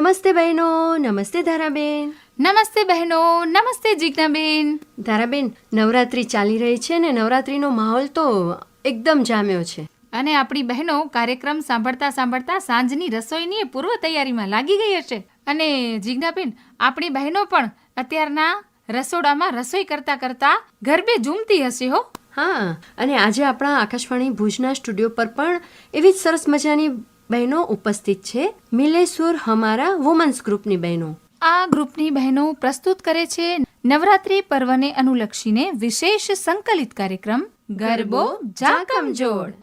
નમસ્તે બહેનો, નમસ્તે ધારાબેન. નમસ્તે બહેનો, નમસ્તે જીજ્ઞાબેન. ધારાબેન, નવરાત્રિ ચાલી રહી છે ને નવરાત્રિનો માહોલ તો એકદમ જામ્યો છે. અને આપણી બહેનો કાર્યક્રમ સાંભળતા સાંભળતા સાંજની રસોઈની પૂર્વ તૈયારીમાં લાગી ગઈ હશે. અને જીજ્ઞાબેન, આપણી બહેનો પણ અત્યારના રસોડામાં રસોઈ કરતા કરતા ગરબે ઝૂમતી હશે હો. હા, અને આજે આપણા આકાશવાણી ભુજના સ્ટુડિયો પર પણ એવી જ સરસ મજાની બહેનો ઉપસ્થિત છે. મિલે સુર હમારા વુમન્સ ગ્રુપની બહેનો. આ ગ્રુપની બહેનો પ્રસ્તુત કરે છે નવરાત્રિ પર્વને અનુલક્ષીને વિશેષ સંકલિત કાર્યક્રમ ગરબો જાકમજોડ.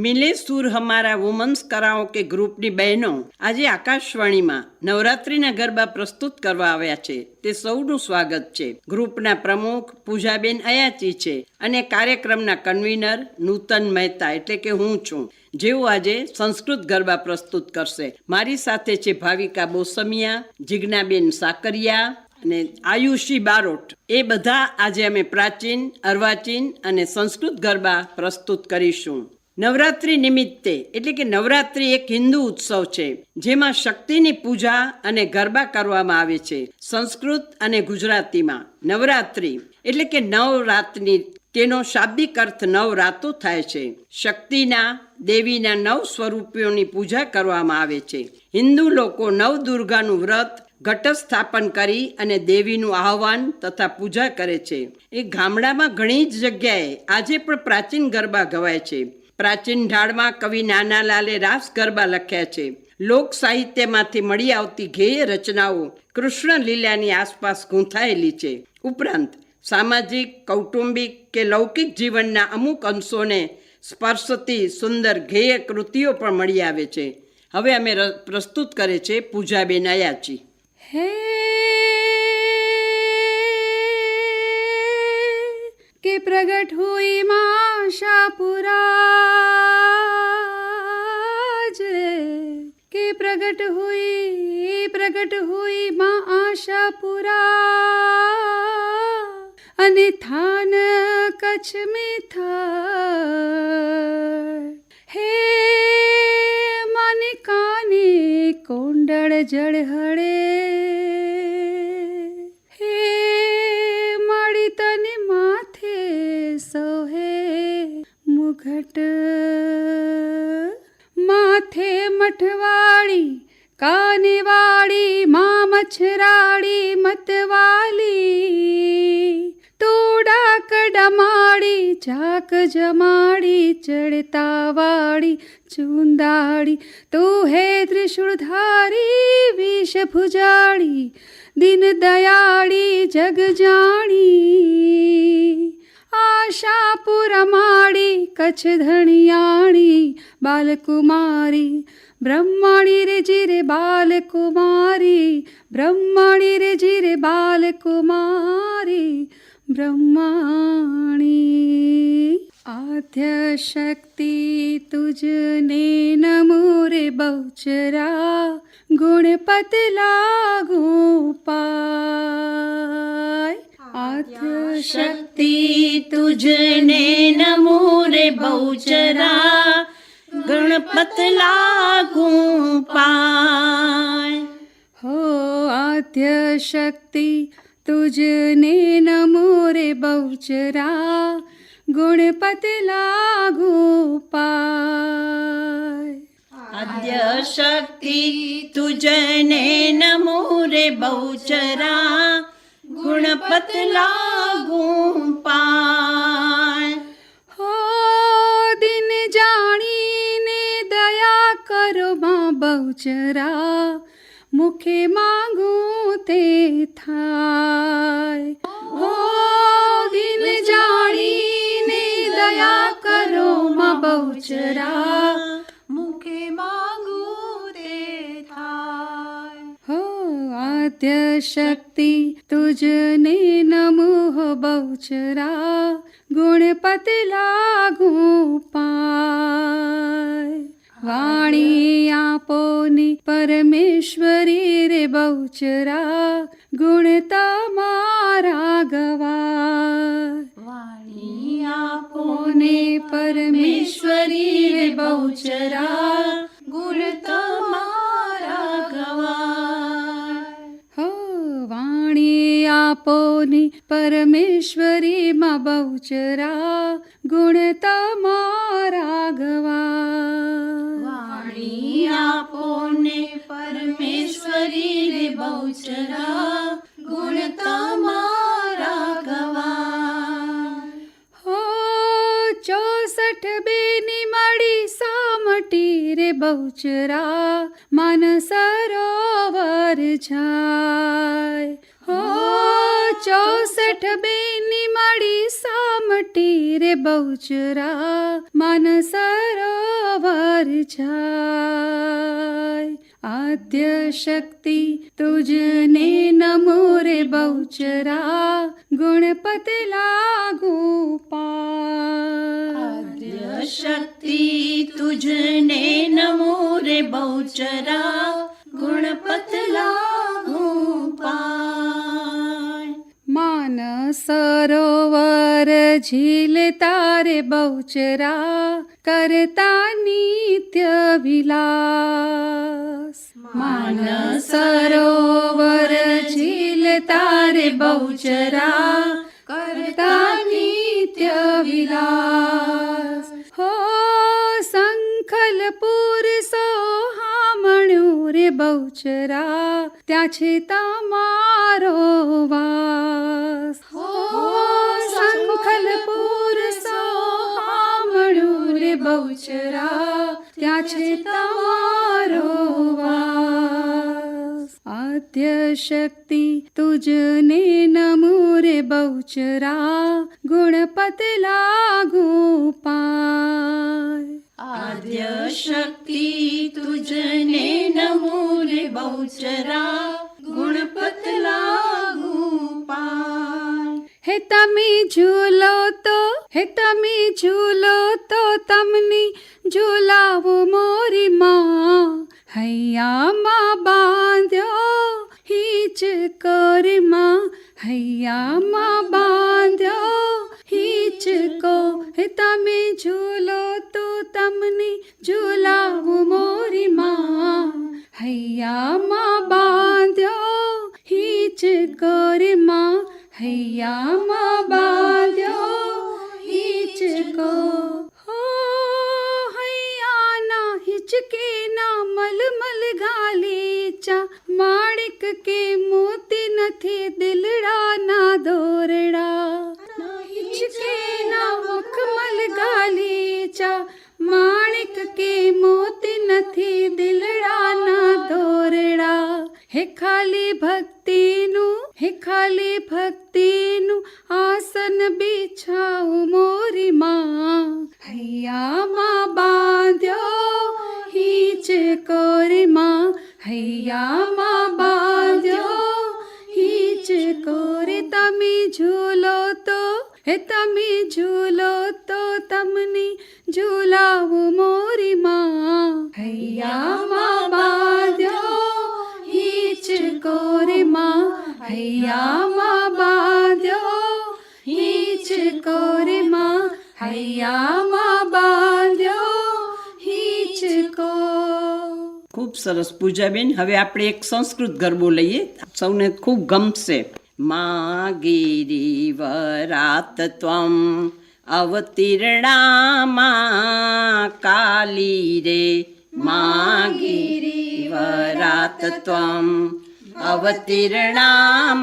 મિલે સુર હમારા વુમન્સ કરાઓકે ગ્રુપની બહેનો આજે આકાશવાણીમાં નવરાત્રિના ગરબા પ્રસ્તુત કરવા આવ્યા છે. તે સૌનું સ્વાગત છે. ગ્રુપના પ્રમુખ પૂજાબેન અયાચી છે અને કાર્યક્રમના કન્વીનર નૂતન મહેતા એટલે કે હું છું, જેઓ આજે સંસ્કૃત ગરબા પ્રસ્તુત કરશે. મારી સાથે છે ભાવિકા બોસમિયા, જીજ્ઞાબેન સાકરિયા અને આયુષી બારોટ. એ બધા આજે અમે પ્રાચીન, અર્વાચીન અને સંસ્કૃત ગરબા પ્રસ્તુત કરીશું. નવરાત્રિ નિમિત્તે એટલે કે નવરાત્રિ એક હિન્દુ ઉત્સવ છે જેમાં શક્તિની પૂજા અને ગરબા કરવામાં આવે છે. સંસ્કૃત અને ગુજરાતીમાં નવરાત્રિ એટલે કે નવરાતની તેનો શાબ્દિક અર્થ નવરાતો થાય છે. શક્તિના દેવીના 9 સ્વરૂપોની પૂજા કરવામાં આવે છે. હિન્દુ લોકો નવદુર્ગાનું વ્રત ઘટ સ્થાપન કરી અને દેવીનું આહવાન તથા પૂજા કરે છે. એ ગામડામાં ઘણી જ જગ્યાએ આજે પણ પ્રાચીન ગરબા ગવાય છે. પ્રાચીન ઢાળમાં કવિ નાનાલાલે રાસ ગરબા લખ્યા છે. લોક સાહિત્યમાંથી મળી આવતી ગેય રચનાઓ કૃષ્ણ લીલાની આસપાસ ગૂંથાયેલી છે. ઉપરાંત સામાજિક, કૌટુંબિક કે લૌકિક જીવનના અમુક અંશોને સ્પર્શતી સુંદર ગેય કૃતિઓ પણ મળી આવે છે. હવે અમે પ્રસ્તુત કરે છે પૂજાબેન અયાચી. હે કે પ્રગટ હુઈ માં આશાપુરા કે પ્રગટ હુઈ માં આશાપુરા અને થાન કચ્છ में था. હે મને કાને કોંડળ જળહળે હે માડી તને માથે સોહે મુઘટ માથે મઠવાળી કાનેવાળી મા મચ્છરાળી મતવાલી તોડા કડમાડી ચાક જમાડી ચડતાવાળી ચુંદાળી તું હે ત્રિશુળધારી વિષ ભુજાળી દિન દયાળી જગ જાણી આશાપુરમાળી કચ્છ ધણિયાળી બાલકુમારી બ્રહ્માણી રે જીરે બાલકુમારી બ્રહ્માણી રે જીરે બાલકુમારી બ્રહ્માણી. આદ્ય શક્તિ તુજને નમો રે બહુચરા ગુણપત લાગુ પાય. આદ્ય શક્તિ તુજને નમો રે બહુચરા ગણપત લાગુ પાય. હો આદ્ય શક્તિ તુજને નમો રે બહુચરા ગુણપત લાગુ પાય. આદ્ય શક્તિ તુજને નમો રે બહુચરા ગુણપત લાગુ પાય. હો દિન જાણીને દયા કરો માં બહુચરા મુખે માંગું તે થાય. હો દિન જાણીને દયા કરો માં બહુચરા મુખે માંગું તે થાય. હો આદ્ય શક્તિ તુજને નમો બહુચરા ગુણપત લાગુ પાય. વાણી આપોને પરમેશ્વરી રે બહુચરા ગુણ તમારા ગવાય. વાણી આપોને આપોને પરમેશ્વરી રે બહુચરા પરમેશ્વરી માં બહુચરા ગુણ તમારા ગવા. વાણી આપો ને પરમેશ્વરી રે બહુચરા ગુણ તમારા ગવા. હો 64 બેની મળી સામટી રે બહુચરા માન સરોવર જાય. હો 64 બેની મળી સામટી રે બહુચરા માન સરોવર જાય. આદ્ય શક્તિ તુજને નમો રે બહુચરા ગુણપત લાગુ પાય. આદ્ય શક્તિ તુજને નમો રે બહુચરા ગુણપત લાગુ પાય. માન સરોવર ઝીલ તારે બહુચરા કરતા નિત્ય વિલાસ. માન સરોવર ઝીલ તારે બહુચરા કરતા નિત્ય વિલાસ. હો સંખલપુર સોહામણું રે બહુચરા ત્યાં છે તમારો વાસ. હો સંખલપુર સોહામણું રે બહુચરા ત્યાં છે તમારો વાસ. આદ્ય શક્તિ તુજને નમો રે બહુચરા ગુણપત લાગુ પાય. આદ્ય શક્તિ તુજને નમો રે બહુચરા ગુણપત લાગુ પાય. હે તમે ઝૂલો તો તમને ઝૂલાવો મોરી માં. હૈયામાં બાંધ્યો હિચકોરમાં. હૈયામાં બાંધ્યો હિચકો. હે તમે ઝૂલો તો તમને ઝૂલાવો મોરી માં. હૈયામાં બાંધ્યો હિચકોરમાં. હૈયામાં બાંધ્યો હિચકો. હો હૈયાના હિચકેના મલમલ ગાલીચા. માણિક કે મોતી નથી દિલડાના દોરડા. હિચકેના મખમલ ગાલીચા. માણિક કે મોતી નથી દિલડાના દોરડા. હે ખાલી ભક્તિનું આસન બિછાવું મોરી માં. હૈયામાં બાંધ્યો હિચકોરમાં. હૈયામાં બાંધ્યો હિચકોરે. તમે ઝૂલો તો તમને ઝૂલાવું મોરી માં. હૈયામાં બાંધ્યો હિચકોરમાં. હૈયામાં બાંધ્યો હિચકોરમાં. હૈયામાં બાંધ્યો હિચકો. ખૂબ સરસ પૂજાબેન. હવે આપણે એક સંસ્કૃત ગરબો લઈએ, સૌને ખૂબ ગમશે. મા ગિરિવરાત ત્વમ અવતીર્ણા કાલી રે. મા ગિરિવરાત ત્વમ અવતીર્ણા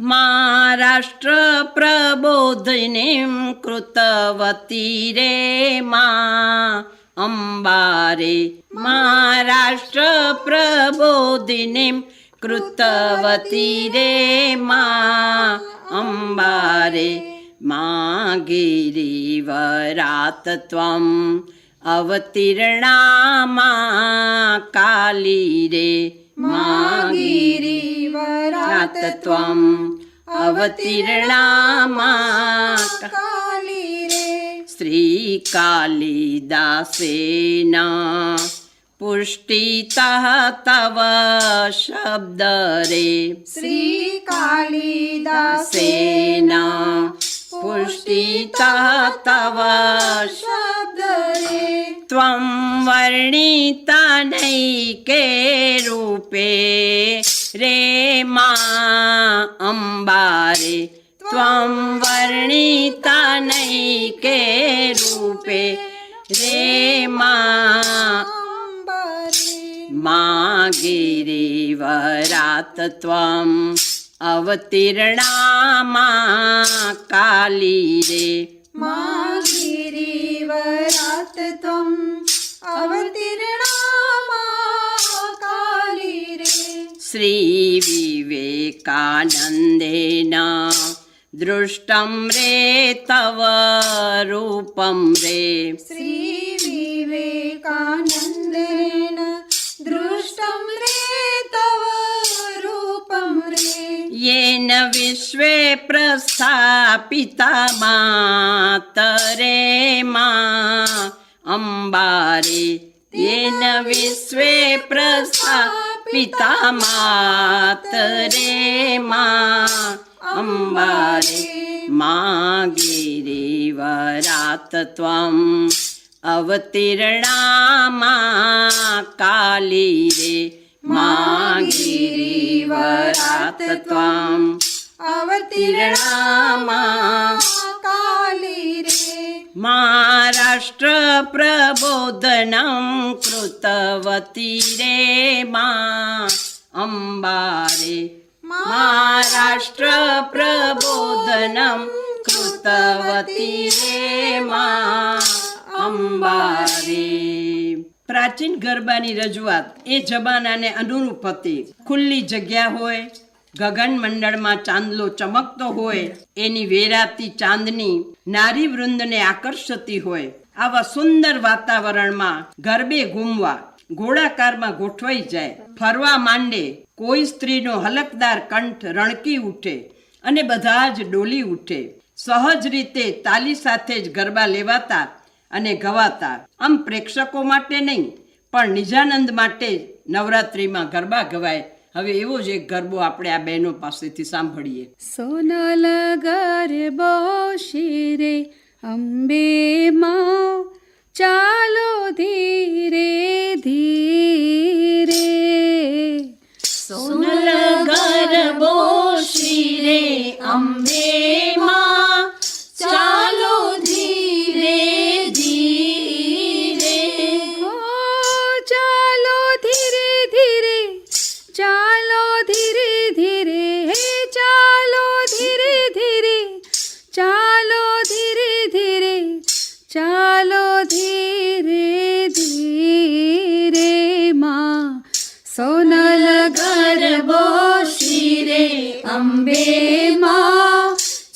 મહારાષ્ટ્ર પ્રબોધિનીમ કૃતવતી રે મા અંબારે. મહારાષ્ટ્ર પ્રબોધિનીમ કૃતવતી રે મા અંબારે. મા ગિરિવરાત ત્વમ અવતીર્ણા મા કાલી રે. મા ગિરિવરાત ત્વમ અવતીર્ણા મા કાલી રે. શ્રી કાલિદાસેન પુષ્ટિતઃ તવ શબ્દ રે. શ્રી કાલિદાસેન પુષ્ટિતઃ તવ શબ્દ રે. ત્વં વર્ણિતા નૈકે રૂપે રે માં અંબારે ત્વં વર્ણિતા નૈકે રૂપે રે માં મા ગિરિવરાત ત્વં અવતીર્ણા મા કાલી રે મા ગિરિવરાત ત્વં અવતીર્ણા કાલી રે શ્રી વિવેકાનંદેન દૃષ્ટં રે તવ રૂપં રે શ્રી વિવેકાનંદેન દૃષ્ટં રે તવ રૂપં રે येन विश्वे प्रस्थापिता मातरे मा अंबारे येन विश्वे प्रस्थापिता मातरे मा अंबारे मा गिरिवरात त्वं अवतीर्णा मा काली रे મા ગિરિવરાત ત્વં અવતીર્ણા મા કાલી રે મહારાષ્ટ્ર પ્રબોધનં કૃતવતી રે મા અંબારે મહારાષ્ટ્ર પ્રબોધનં કૃતવતી રે મા અંબારે. પ્રાચીન ગરબાની રજૂઆત એ જમાનાને અનુરૂપ હતી. ખુલ્લી જગ્યા હોય, ગગન મંડળમાં ચાંદલો ચમકતો હોય, એની વેરાતી ચાંદની નારી વૃંદને આકર્ષતી હોય, આવા સુંદર વાતાવરણમાં ગરબે ઘૂમવા, ગોળાકારમાં ગોઠવાઈ જાય, ફરવા માંડે, કોઈ સ્ત્રીનો હલકદાર કંઠ રણકી ઉઠે અને બધા જ ડોલી ઉઠે. સહજ રીતે તાલી સાથે જ ગરબા લેવાતા અને ગવાતા. આમ પ્રેક્ષકો માટે નહીં પણ નિજાનંદ માટે જ નવરાત્રિમાં ગરબા ગવાય. હવે એવો જ એક ગરબો આપણે આ બહેનો પાસેથી સાંભળીએ. સોનલ ગરબો શિરે અંબે માં ચાલો ધીરે ધીરે. સોનલ ગરબો શિરે અંબે માં ચાલો ધીરે ધીરે. ઓ ચાલો ધીરે ધીરે, ચાલો ધીરે ધીરે, હે ચાલો ધીરે ધીરે, ચાલો ધીરે ધીરે, ચાલો ધીરે ધીરે. માં સોનલ ગરબો શિરે અંબે માં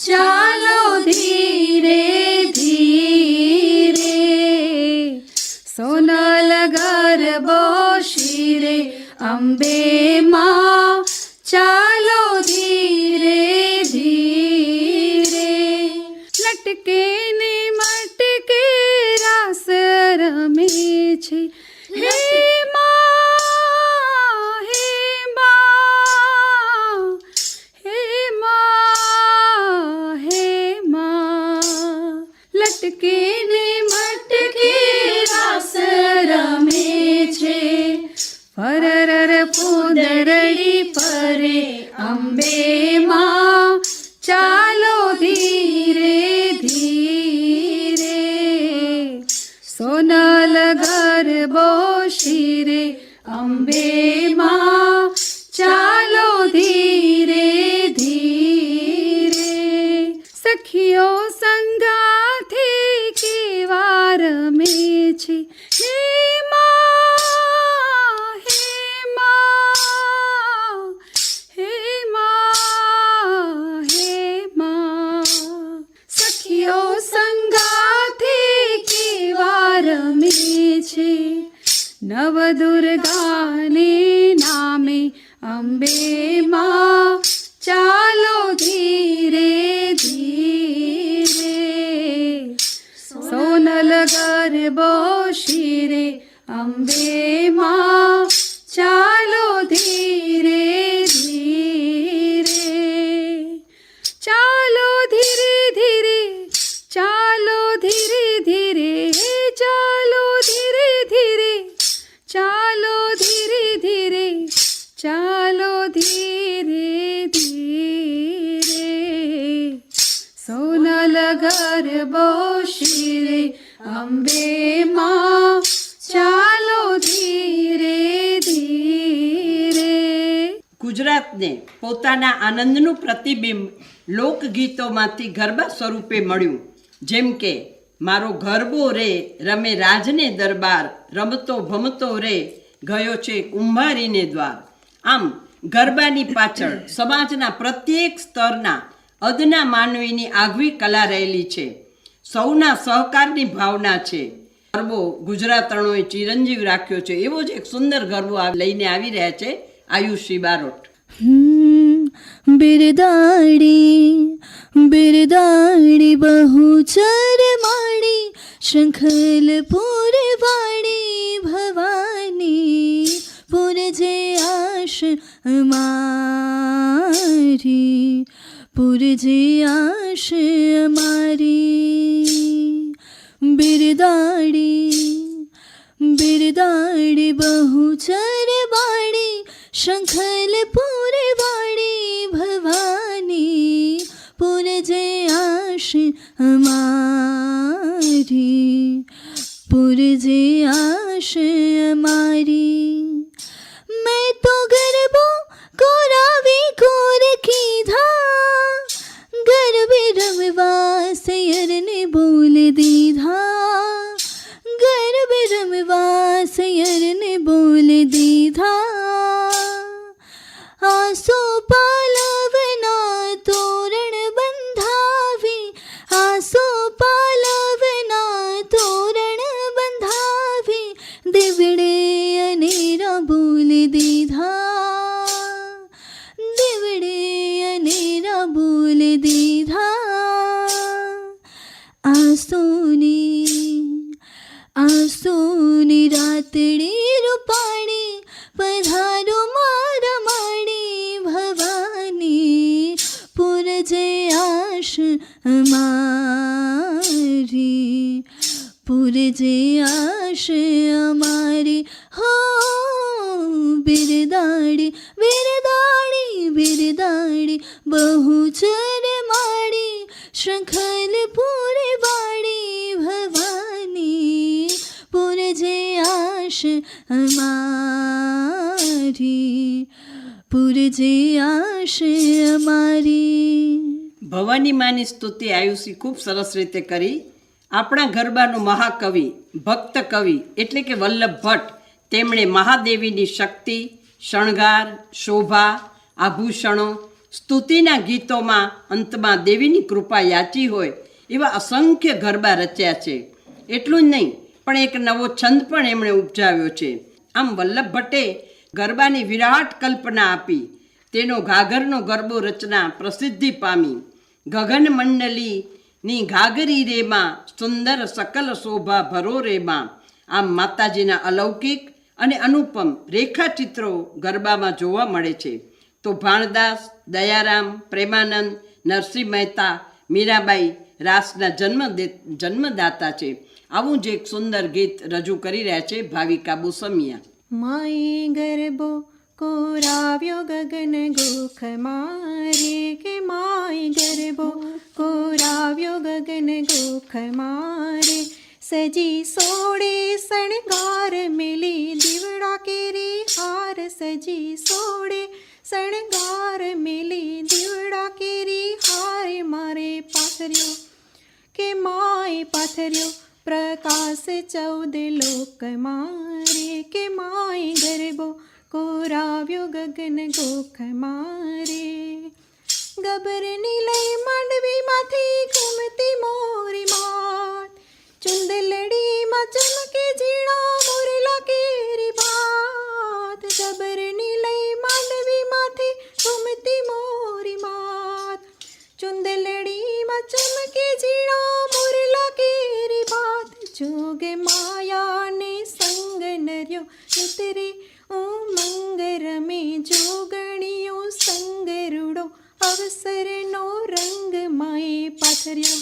ચાલો ધીરે ધીરે. સોનલ ગરબો શિરે અંબે માં ચાલો ધીરે ધીરે. લટકે ને મટકે રાસ રમે છે, હે માં, હે માં, હે માં, હે માં. લટકે ને મટકે રાસ રમે છે, ફરર પૂંદરડી પરે અંબે માં ચાલો ધીરે ધીરે. સોનલ ગરબો શિરે અંબે માં ચાલો ધીરે ધીરે. સખીઓ સંગાથે કેવા રમે છે, હે માં, હે માં, હે માં, હે માં. સખીઓ સંગાથે કેવા રમે છે, નવ દુર્ગાને નામે અંબે માં ચાલો ધીરે ધીરે. સોનલ ગરબો શિરે અંબે માં ચાલો ધીરે ધીરે. ચાલો ધીરે ધીરે, ચાલો ધીરે ધીરે, હે ચાલો ધીરે ધીરે, ચાલો ગરબો શિરે અંબે માં ચાલો ધીરે ધીરે. ગુજરાતને પોતાના આનંદનું પ્રતિબિંબ લોકગીતોમાંથી ગરબા સ્વરૂપે મળ્યું. જેમ કે મારો ગરબો રે રમે રાજને દરબાર, રમતો ભમતો રે ગયો છે કુંભારીને દ્વાર. આમ ગરબાની પાછળ સમાજના પ્રત્યેક સ્તરના અદના માનવીની આગવી કલા રહેલી છે. સૌના સહકારની ભાવના છે. ગરબો ગુજરાતણોએ ચિરંજીવ રાખ્યો છે. એવો જ એક સુંદર ગરબો લઈને આવી રહ્યા છે આયુષી બારોટ. બિરદાડી બિરદાડી બહુચર માડી, શંખલપુર વાડી ભવાની, પુરજે આશ અમારી, પુરજે આશ અમારી. બિરદાડી બિરદાડી બહુચર બાડી, શંખલપુર વાડી ભવાની, પુરજે આશ અમારી, પુરજે આશ અમારી. મેં તો ગરબો કોરાવી કોર કીધા, ગરબે રમવા સૈયરને બોલ દીધા, ગરબે રમવા સૈયરને બોલ દીધા. આસો પાલવના તોરણ બંધાવી, આસો પાલવના તોરણ બંધાવી, દીવડે અનેરા બોલ દીધા, દીવડે અનેરા બોલ દીધા. આસોની રાતડી રૂપાણી, પધારો મારા માડી ભવાની, પુરજે આશ અમારી, પુરજે આશ અમારી. હો બિરદાડી બિરદાડી બિરદાડી બહુચર માડી, શંખલપુર વાડી ભવાની, પુરજે આશ અમારી, પુરજે આશ અમારી. ભવાની માની સ્તુતિ આયુષી ખૂબ સરસ રીતે કરી. આપણા ગરબાનું મહાકવિ, ભક્ત કવિ એટલે કે વલ્લભ ભટ્ટ, તેમણે મહાદેવીની શક્તિ, શણગાર, શોભા, આભૂષણો, સ્તુતિના ગીતોમાં અંતમાં દેવીની કૃપા યાચી હોય એવા અસંખ્ય ગરબા રચ્યા છે. એટલું જ નહીં પણ એક નવો છંદ પણ એમણે ઉપજાવ્યો છે. આમ વલ્લભ ભટ્ટે ગરબાની વિરાટ કલ્પના આપી. તેનો ઘાઘરનો ગરબો રચના પ્રસિદ્ધિ પામી. ગગન મંડલીની ઘાઘરી રેમાં, સુંદર સકલ શોભા ભરો રેમાં. આમ માતાજીના અલૌકિક અને અનુપમ રેખાચિત્રો ગરબામાં જોવા મળે છે. તો ભાણદાસ, દયારામ, પ્રેમાનંદ, નરસિંહ મહેતા, મીરાબાઈ રાસના જન્મદાતા છે. આવું જ એક સુંદર ગીત રજૂ કરી રહ્યા છે ભાવિકા બોસમિયા. માએ ગરબો કોરાવ્યો ગગન ગોખ મારે, કે માએ ગરબો કોરાવ્યો ગગન ગોખ મારે. સજી સોડે શણગાર મેલી દીવડા કેરી હાર, સજી સોડે શણગાર મેલી દીવડા કેરી હાર. મારે પાથર્યો કે માએ પાથર્યો પ્રકાશ 14 લોક મારે, કે માએ ગરબો કોરાવ્યો ગગન ગોખ મારે. ગબરની લઈ માંડવીમાંથી ઘૂમતી મોરી માત, ચુંદલડીમાં ચમકે ઝીણા મોરલા કેરી ભાત. ગબરની લઈ માંડવીમાંથી ઘૂમતી મોરી માત, ચુંદલડીમાં ચમકે ઝીણા મોરલા કેરી ભાત. જોગે માયાને સંગ નર્યો ઉતરે ઉમંગ રમે, જોગણીઓ સંગ રૂડો અવસરનો રંગ. માએ પાથર્યો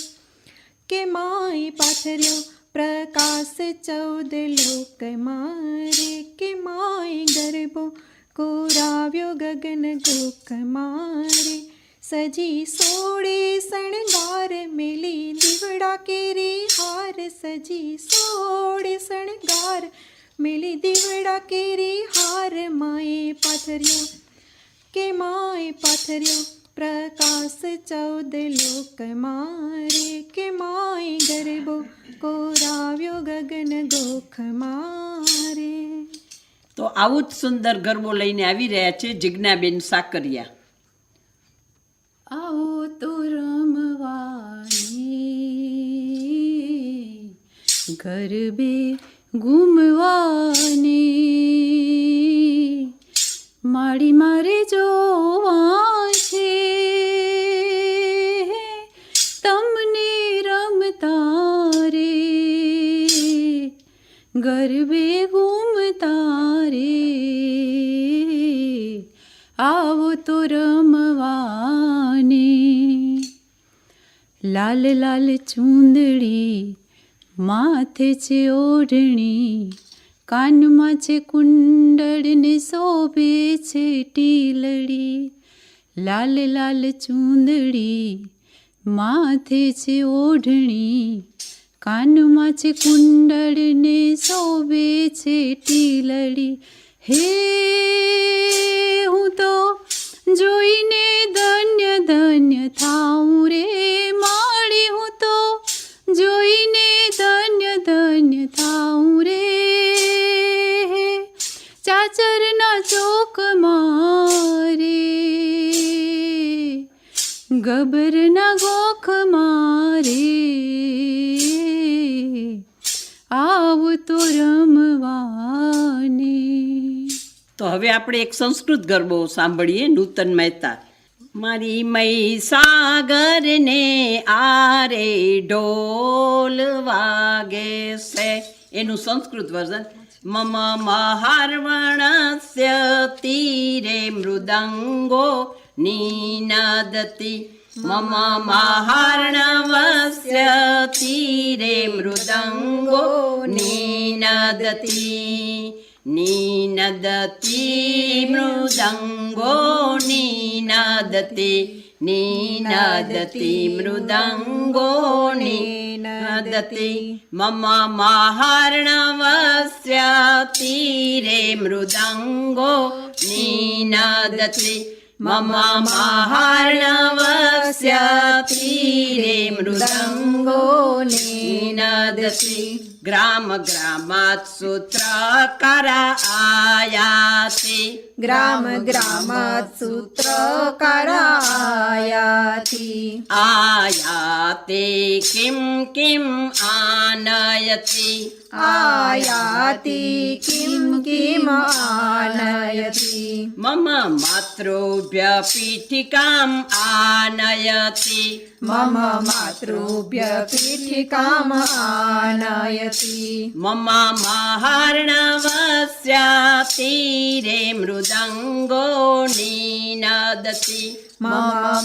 કે માએ પાથર્યો પ્રકાશ 14 લોક મારે, કે માએ ગરબો કોરાવ્યો ગગન ગોખ મારે. સજી સોળે શણગાર મેલી દીવડા કેરી હાર સજી સોળે શણગાર મેલી દીવડા કેરી હાર માએ પાથર્યો કે માએ પાથર્યો પ્રકાશ 14 લોક મારે કે માએ ગરબો કોરાવ્યો ગગન ગોખ મારે. તો આવું જ સુંદર ગરબો લઈને આવી રહ્યા છે જિજ્ઞાબેન સાકરિયા. આવો તો રમવાની ગરબે ઘૂમવાની માડી મારે જોવા છે તમને રમતા રે ગરબે ઘૂમતા રે આવો તો રમવાની. લાલ લાલ ચૂંદડી માથે છે ઓઢણી કાનમાં છે કુંડળ ને શોભે છે ટીલડી. લાલ લાલ ચૂંદડી માથે છે ઓઢણી કાનમાં છે કુંડળ ને શોભે છે ટીલડી. હે હું તો જોઈને ધન્ય ધન્ય થાઉં રે માળી હું તો જોઈને ધન્ય ધન્ય થાઉં રે ચાચરના ચોક મારે ગબરના ગોખ મારે આવું તો રમવાની. તો હવે આપણે એક સંસ્કૃત ગરબો સાંભળીએ નૂતન મહેતા. મારી મઈ સાગરને આરે ઢોલ વાગે છે એનું સંસ્કૃત વર્ઝન. મમ મહાર્વણસ્ય તીરે મૃદંગો નિનદતિ. મમ મહાર્ણવસ્ય તીરે મૃદંગો નિનદતિ. નિનદતિ મૃદંગો નિનદતિ. નિનદતિ મૃદંગો નિનદતિ. મમ મહાર્ણવસ્ય તીરે મૃદંગો નિનદતિ. મમ મહાર્ણવસ્ય તીરે મૃદંગો નિનદતિ. ગ્રામ ગ્રામાત સૂત્રકરા આયાતિ. ગ્રામ ગ્રામાત સૂત્રકરાયાતિ. આયાતે કિમ કિમ આનયતિ. આયાતિ કિમ કિમ આનયતિ. મમ માતૃભ્ય પીઠિકામ આનયતિ. મમ માતૃભ્ય પીઠિકામ આનયતિ. મમ મહાર્ણવસ્ય તીરે મૃદંગો નિનદતિ. મમ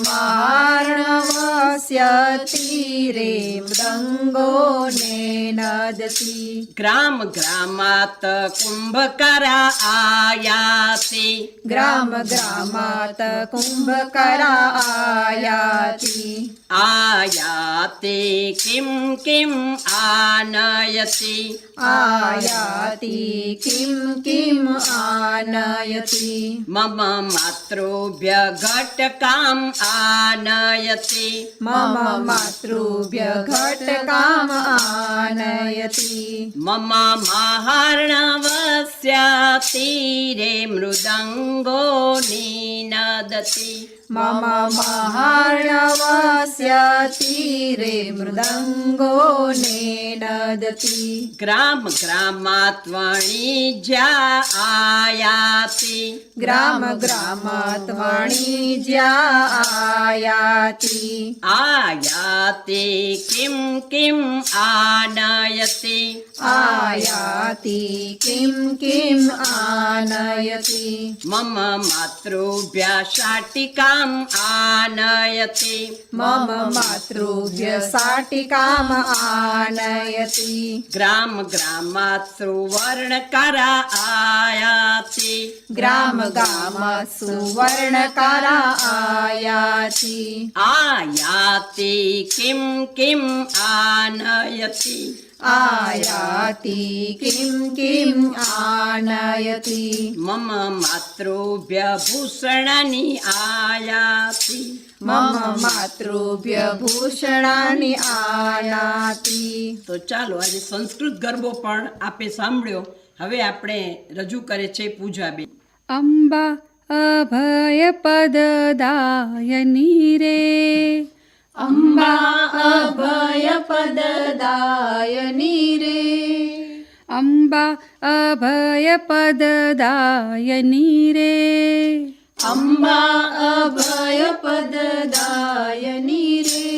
મહાર્ણવસ્ય તીરે મૃદંગો નિનદતિ. ગ્રામ ગ્રામાત કુંભકરા આયાતિ. ગ્રામ ગ્રામાત કુંભકરા આયાતિ. આયાતે કિમ કિમ આનયતિ. આયાતિ કિમ કિમ આનયતિ. મમ માતૃભ્ય ઘટકામ આનયતિ. મમ માતૃભ્ય ઘટકામ આનયતિ. મમ મહાર્ણવસ્ય તીરે મૃદંગો નિનદતિ. મમ મહાર્ણવસ્ય તીરે મૃદંગો નિનદતિ. ગ્રામ ગ્રામાત વાણિજ્યા આયાતિ. ગ્રામ ગ્રામાત વાણિજ્યા આયાતિ. આયાતે કિમ કિમ આનયતિ. આયાતિ કિમ કિમ આનયતિ. મમ માતૃભ્ય શાટિકામ આનયતિ. મમ માતૃભ્ય व्यसाटिकाम् आनयति ग्राम ग्रामात् सुवर्णकरा आयाति ग्राम गामात् सुवर्णकरा आयाति आयाति किं किं आनयति आयाति किं आनयति मम मातृभ्यभूषणानि आयाति मम मातृभ्यभूषणानि आयाति તો ચાલો આજે સંસ્કૃત ગરબો પણ આપે સાંભળ્યો. હવે આપણે રજૂ કરે છે પૂજાબેન. अम्बा अभयपददायिनी रे अम्बा अभयपददायिनी रे अम्बा अभयपददायिनी रे अम्बा अभयपददायिनी रे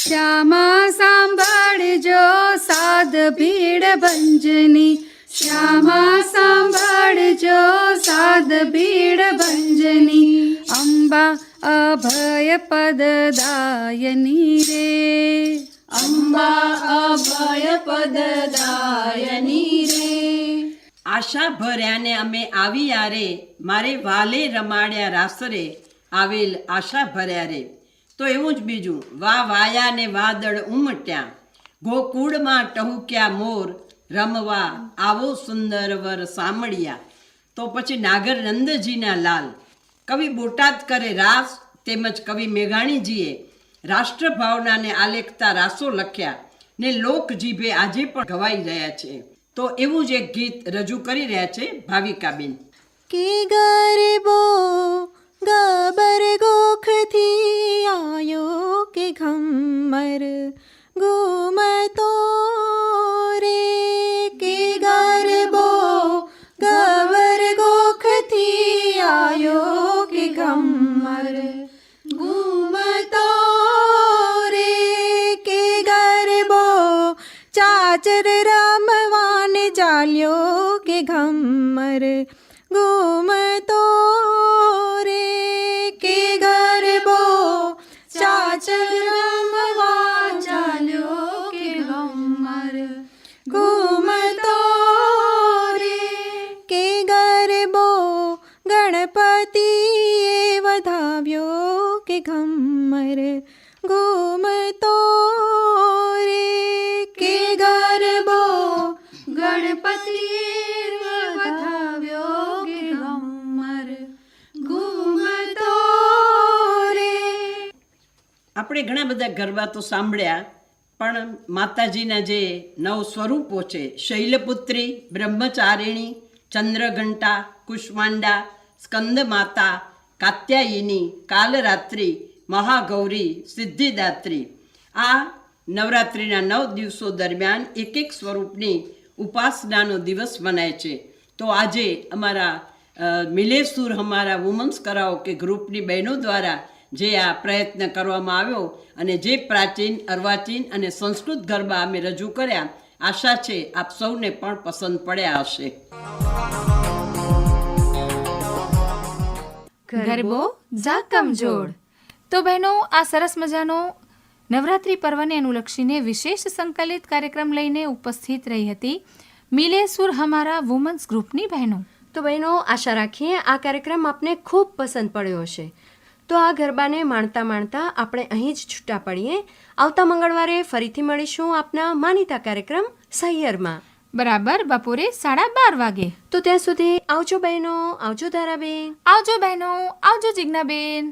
श्यामा સાંભળજો સાદ ભીડ ભંજની શ્યામા સાંભળજો સાદ ભીડ ભંજની અંબા અભયપદદાયિની રે अम्बा अभयपददायिनी रे આશા ભર્યાને અમે આવ્યા રે, મારે વાલે રમાડ્યા રાસરે, આવેલ આશા ભર્યા રે. તો એવું જ બીજું, વા વાયા ને વાદળ ઉમટ્યા, ગોકુળમાં ટહુક્યા મોર, રમવા આવો સુંદર વર સામળિયા. તો પછી નાગર નંદજીના લાલ કવિ બોટાદ કરે રાસ, તેમજ કવિ મેઘાણીજીએ રાષ્ટ્રભાવનાને આલેખતા રાસો લખ્યા ને લોક જીભે આજે પણ ગવાઈ રહ્યા છે. તો એવું જ એક ગીત રજૂ કરી રહ્યા છે ભાવિકાબેન. કે ગરબો ગબર ગોખથી આયો કે ઘમર ઘૂમતો રે કે ગરબો ગબર ગોખથી આયો કે ઘમર ઘૂમતો રે કે ગરબો ચાચર રમવાને ચાલ્યો કે ઘમર ઘૂમતો રે કે ગરબો ચાચર રમવા ચાલ્યો કે ઘમર ઘૂમતો રે કે ગરબો ગણપતિએ વધાવ્યો કે ઘમર ઘૂમતો રે કે ગરબો ગણપતિએ વધાવ્યો કે ઘમર ઘૂમતો રે. આપણે ઘણા બધા ગરબા તો સાંભળ્યા, પણ માતાજીના જે 9 સ્વરૂપો છે, શૈલપુત્રી, બ્રહ્મચારિણી, ચંદ્રઘંટા, કુષ્માંડા, સ્કંદમાતા, કાત્યાયિની, કાલરાત્રી, મહાગૌરી, સિદ્ધિદાત્રી. આ નવરાત્રિના 9 દિવસો દરમિયાન એક એક સ્વરૂપની ઉપાસનાનો દિવસ મનાય છે. તો આજે અમારા મિલે સુર હમારા વુમન્સ કરાઓકે ગ્રુપની બહેનો દ્વારા જે આ પ્રયત્ન કરવામાં આવ્યો અને જે પ્રાચીન, અર્વાચીન અને સંસ્કૃત ગરબા અમે રજૂ કર્યા, આશા છે આપ સૌને પણ પસંદ પડ્યા હશે. ગરબો ઝાકમ જોડ. તો બહેનો, આ સરસ મજાનો નવરાત્રિ પર્વને અનુલક્ષીને વિશેષ સંકલિત કાર્યક્રમ લઈને ઉપસ્થિત રહી હતી મિલે સુર હમારા વુમન્સ ગ્રુપની બહેનો. તો બહેનો, આશા રાખીએ આ કાર્યક્રમ આપને ખૂબ પસંદ પડ્યો હશે. તો આ ગરબાને માણતા માણતા આપણે અહીં જ છૂટા પડીએ. આવતા મંગળવારે ફરીથી મળીશું આપના માનીતા કાર્યક્રમ સહિયરમાં, બરાબર બપોરે 12:30 વાગે. તો ત્યાં સુધી આવજો બહેનો, આવજો ધારાબેન. આવજો બહેનો, આવજો જિજ્ઞાબેન.